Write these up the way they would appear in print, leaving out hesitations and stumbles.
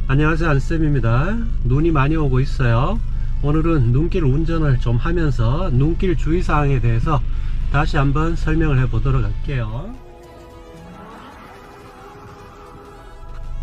안녕하세요, 안쌤입니다. 눈이 많이 오고 있어요. 오늘은 눈길 운전을 좀 하면서 눈길 주의사항에 대해서 다시 한번 설명을 해 보도록 할게요.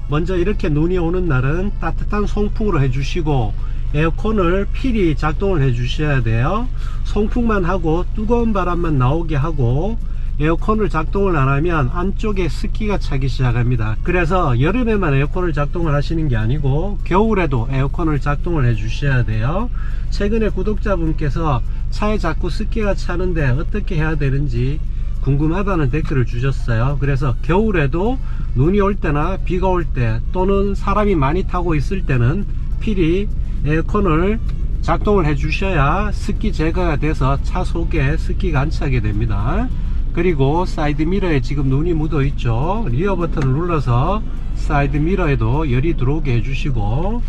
먼저 이렇게 눈이 오는 날은 따뜻한 송풍으로 해주시고 에어컨을 필히 작동을 해 주셔야 돼요. 송풍만 하고 뜨거운 바람만 나오게 하고 에어컨을 작동을 안하면 안쪽에 습기가 차기 시작합니다. 그래서 여름에만 에어컨을 작동을 하시는 게 아니고 겨울에도 에어컨을 작동을 해 주셔야 돼요. 최근에 구독자분께서 차에 자꾸 습기가 차는데 어떻게 해야 되는지 궁금하다는 댓글을 주셨어요. 그래서 겨울에도 눈이 올 때나 비가 올 때 또는 사람이 많이 타고 있을 때는 필히 에어컨을 작동을 해 주셔야 습기 제거가 돼서 차 속에 습기가 안 차게 됩니다. 그리고 사이드 미러에 지금 눈이 묻어 있죠. 리어 버튼을 눌러서 사이드 미러에도 열이 들어오게 해주시고,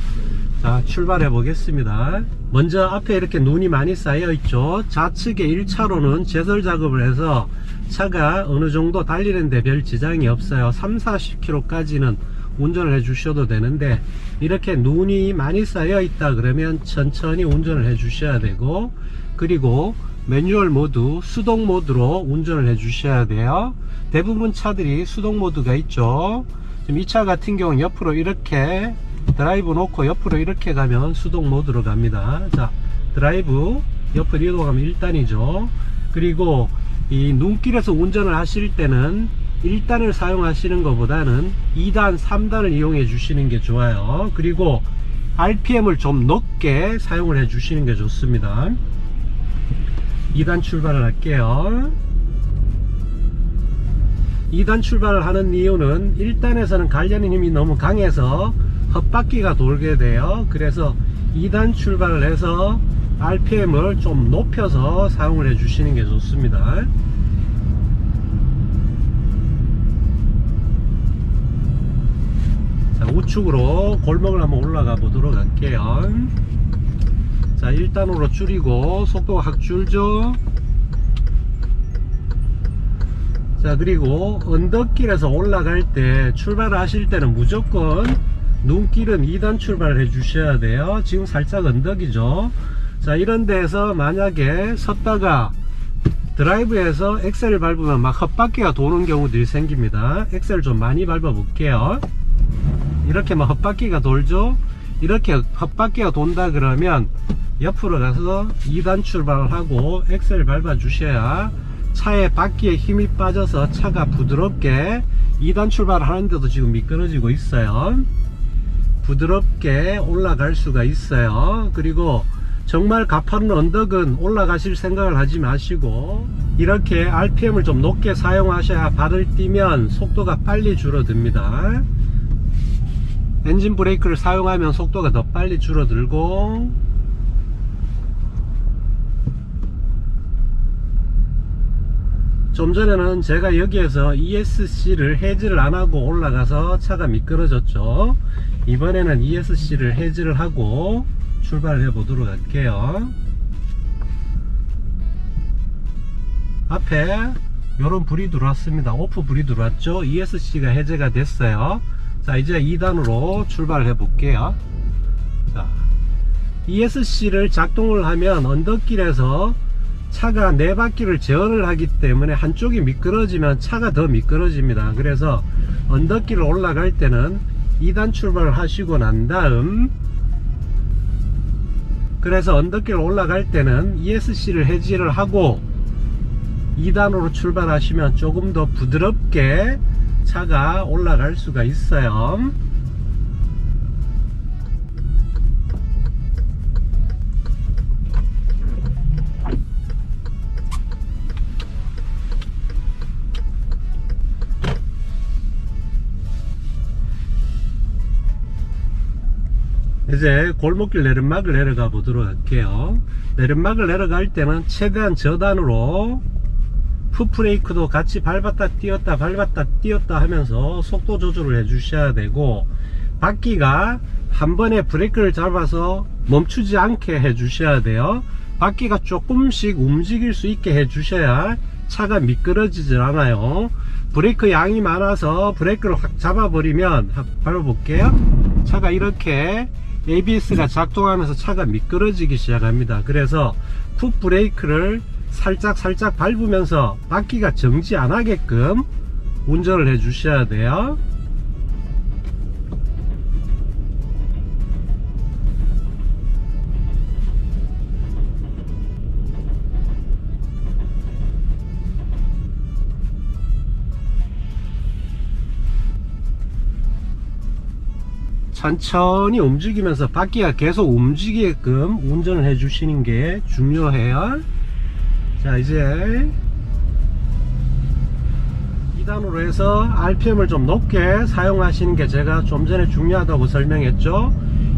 자, 출발해 보겠습니다. 먼저 앞에 이렇게 눈이 많이 쌓여 있죠. 좌측에 1차로는 제설 작업을 해서 차가 어느 정도 달리는데 별 지장이 없어요. 30-40km 까지는 운전을 해 주셔도 되는데, 이렇게 눈이 많이 쌓여 있다 그러면 천천히 운전을 해 주셔야 되고, 그리고 매뉴얼 모드, 수동 모드로 운전을 해 주셔야 돼요. 대부분 차들이 수동 모드가 있죠. 지금 이 차 같은 경우는 옆으로 이렇게 드라이브 놓고 옆으로 이렇게 가면 수동 모드로 갑니다. 자, 드라이브 옆으로 이동하면 1단이죠 그리고 이 눈길에서 운전을 하실 때는 1단을 사용하시는 것보다는 2단, 3단을 이용해 주시는 게 좋아요. 그리고 RPM을 좀 높게 사용을 해 주시는 게 좋습니다. 2단 출발을 할게요. 2단 출발을 하는 이유는 1단에서는 가려는 힘이 너무 강해서 헛바퀴가 돌게 돼요. 그래서 2단 출발을 해서 RPM을 좀 높여서 사용을 해 주시는 게 좋습니다. 자, 우측으로 골목을 한번 올라가 보도록 할게요. 자, 1단으로 줄이고 속도가 확 줄죠. 자, 그리고 언덕길에서 올라갈 때 출발을 하실 때는 무조건 눈길은 2단 출발을 해 주셔야 돼요. 지금 살짝 언덕이죠. 자, 이런 데에서 만약에 섰다가 드라이브에서 엑셀을 밟으면 막 헛바퀴가 도는 경우들이 생깁니다. 엑셀 좀 많이 밟아 볼게요. 이렇게 막 헛바퀴가 돌죠. 이렇게 헛바퀴가 돈다 그러면 옆으로 가서 2단 출발을 하고 엑셀을 밟아 주셔야 차의 바퀴에 힘이 빠져서 차가 부드럽게 2단 출발을 하는데도 지금 미끄러지고 있어요. 부드럽게 올라갈 수가 있어요. 그리고 정말 가파른 언덕은 올라가실 생각을 하지 마시고 이렇게 RPM을 좀 높게 사용하셔야 발을 띄면 속도가 빨리 줄어듭니다. 엔진 브레이크를 사용하면 속도가 더 빨리 줄어들고, 좀 전에는 제가 여기에서 ESC를 해지를 안하고 올라가서 차가 미끄러졌죠. 이번에는 ESC를 해지를 하고 출발을 해 보도록 할게요. 앞에 요런 불이 들어왔습니다. 오프 불이 들어왔죠. ESC가 해제가 됐어요. 자, 이제 2단으로 출발을 해 볼게요. 자, ESC를 작동을 하면 언덕길에서 차가 4바퀴를 제어를 하기 때문에 한쪽이 미끄러지면 차가 더 미끄러집니다. 그래서 언덕길을 올라갈 때는 2단 출발을 하시고 난 다음, 그래서 언덕길을 올라갈 때는 ESC를 해지를 하고 2단으로 출발하시면 조금 더 부드럽게 차가 올라갈 수가 있어요. 이제 골목길 내리막을 내려가 보도록 할게요. 내리막을 내려갈 때는 최대한 저단으로 풋브레이크도 같이 밟았다 띄었다 밟았다 띄었다 하면서 속도 조절을 해 주셔야 되고, 바퀴가 한 번에 브레이크를 잡아서 멈추지 않게 해 주셔야 돼요. 바퀴가 조금씩 움직일 수 있게 해 주셔야 차가 미끄러지질 않아요. 브레이크 양이 많아서 브레이크를 확 잡아버리면 밟아볼게요. 차가 이렇게 ABS가 작동하면서 차가 미끄러지기 시작합니다. 그래서 풋 브레이크를 살짝 밟으면서 바퀴가 정지 안 하게끔 운전을 해 주셔야 돼요. 천천히 움직이면서 바퀴가 계속 움직이게끔 운전을 해 주시는 게 중요해요. 자, 이제 2단으로 해서 RPM을 좀 높게 사용하시는 게 제가 좀 전에 중요하다고 설명했죠.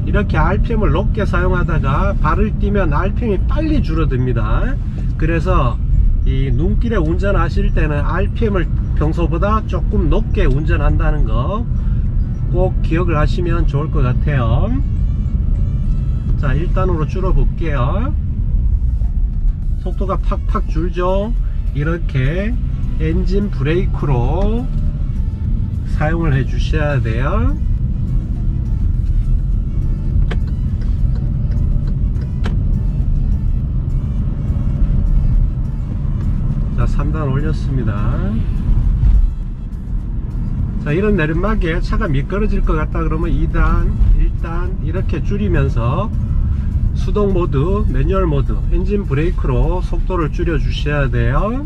이렇게 RPM을 높게 사용하다가 발을 띄면 RPM이 빨리 줄어듭니다. 그래서 이 눈길에 운전하실 때는 RPM을 평소보다 조금 높게 운전한다는 거 꼭 기억을 하시면 좋을 것 같아요. 자, 1단으로 줄여 볼게요. 속도가 팍팍 줄죠. 이렇게 엔진 브레이크로 사용을 해 주셔야 돼요. 자, 3단 올렸습니다. 자, 이런 내리막에 차가 미끄러질 것 같다 그러면 2단, 1단 이렇게 줄이면서 수동 모드, 매뉴얼 모드, 엔진 브레이크로 속도를 줄여 주셔야 돼요.